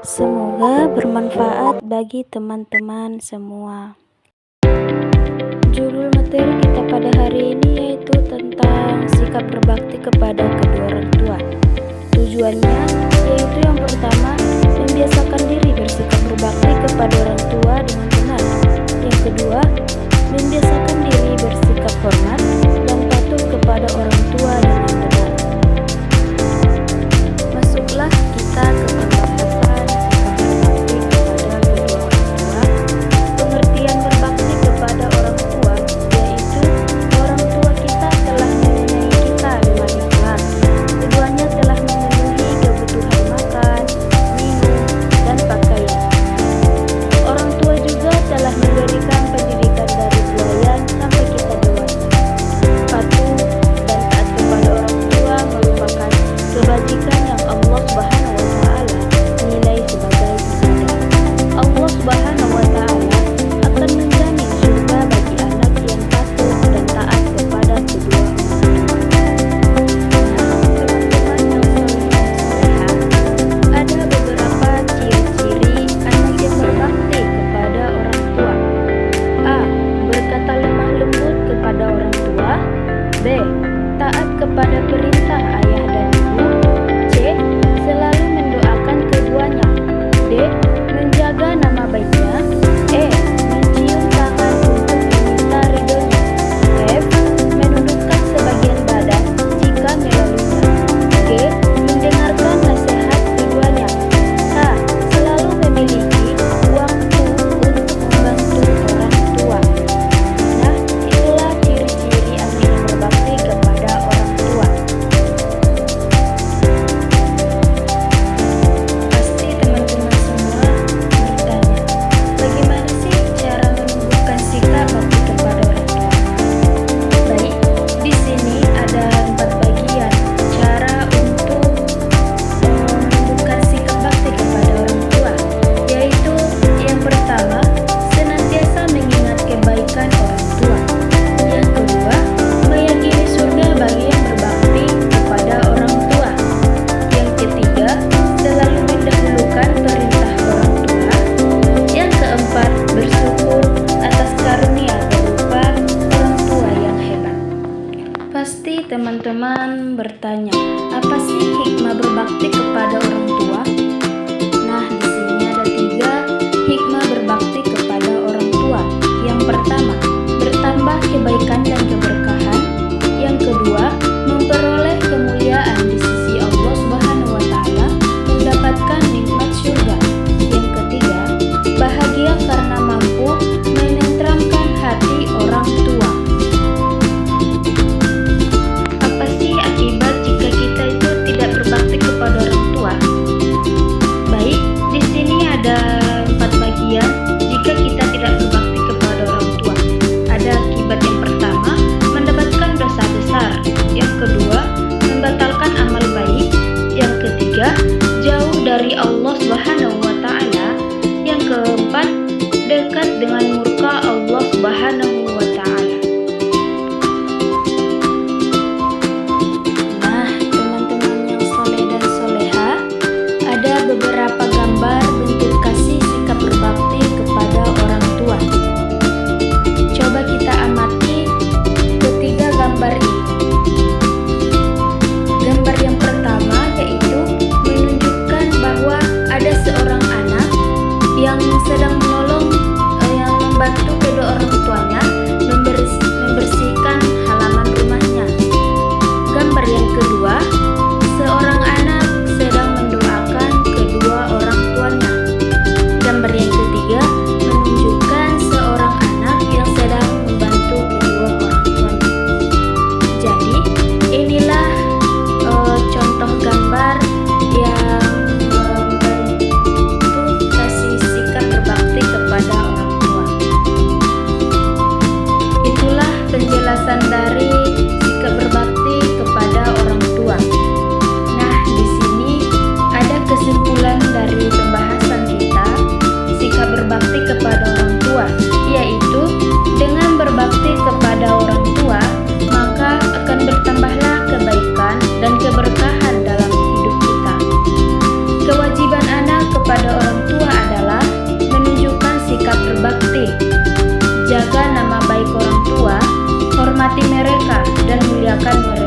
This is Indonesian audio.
Semoga bermanfaat bagi teman-teman semua. Judul materi kita pada hari ini yaitu tentang sikap berbakti kepada kedua orang tua. Tujuannya yaitu yang pertama, membiasakan diri bersikap berbakti kepada orang tua dengan benar. Yang kedua, membiasakan diri bersikap hormat dan patuh kepada orang tua dengan benar. Masuklah kita ke pembahasan sikap berbakti kepada kedua orang tua. Pengertian berbakti kepada orang tua yaitu orang tua kita telah menyayangi kita dengan ikhlas. Keduanya telah memenuhi kebutuhan makan, minum, dan pakaian. Orang tua juga telah memberikan pendidikan dari belayan sampai kita dewasa. Patuh dan taat kepada orang tua merupakan kebajikan yang Allah Subhanahu wa Ta'ala nilai sebagai ibadah. Allah Subhanahu wa Ta'ala akan menjamin surga bagi anak yang patuh dan taat kepada kedua orang tua. Teman-teman yang soleha, ada beberapa ciri-ciri anak yang berbakti kepada orang tua. A. Berkata lemah lembut kepada orang tua. B. Taat kepada perintah ayah dan ibu. C. Selalu mendoakan keduanya. D. Menjaga nama baiknya. E. Mencium tangan untuk meminta ridhonya. F. Menundukkan sebagian badan jika melaluinya. G. Mendengarkan nasihat keduanya. H. Selalu memiliki waktu untuk membantu orang tua. Nah, itulah ciri-ciri anak yang berbakti kepada orang tua. Pasti teman-teman semua bertanya, bagaimana sih cara menumbuhkan sikap bakti kepada orang tua? Baik, di sini ada 4 bagian cara untuk menumbuhkan sikap bakti kepada orang tua, yaitu yang pertama, senantiasa mengingat kebaikan orang tua. Yang kedua, meyakini surga bagi yang berbakti kepada orang tua. Yang ketiga, selalu mendahulukan perintah orang tua. Yang keempat, bersyukur atas karunia berupa orang tua yang hebat. Pasti teman-teman bertanya, apa sih hikmah berbakti kepada orang tua? Nah, di sini ada 3 hikmah berbakti kepada orang tua. Yang pertama, bertambah kebaikan dan keberkahan. Yang kedua, memperoleh kemuliaan di sisi Allah Subhanahu wa Ta'ala, mendapatkan nikmat surga. Yang ketiga, bahagia karena mampu menenteramkan hati orang tua. Apa sih akibat jika kita itu tidak berbakti kepada orang tua? Baik, di sini ada 4 bagian jika kita tidak berbakti kepada orang tua. Ada akibat yang pertama, mendapatkan dosa besar. Yang kedua, membatalkan amal baik. Yang ketiga, jauh dari Allah Subhanahu wa Ta'ala. Yang keempat, dekat dengan murka Allah Subhanahu wa Ta'ala. Nah, teman-teman yang soleh dan soleha, ada beberapa gambar bentuk kasih sikap berbakti kepada orang tua. Coba kita amati ketiga gambar ini. Gambar yang pertama yaitu menunjukkan akan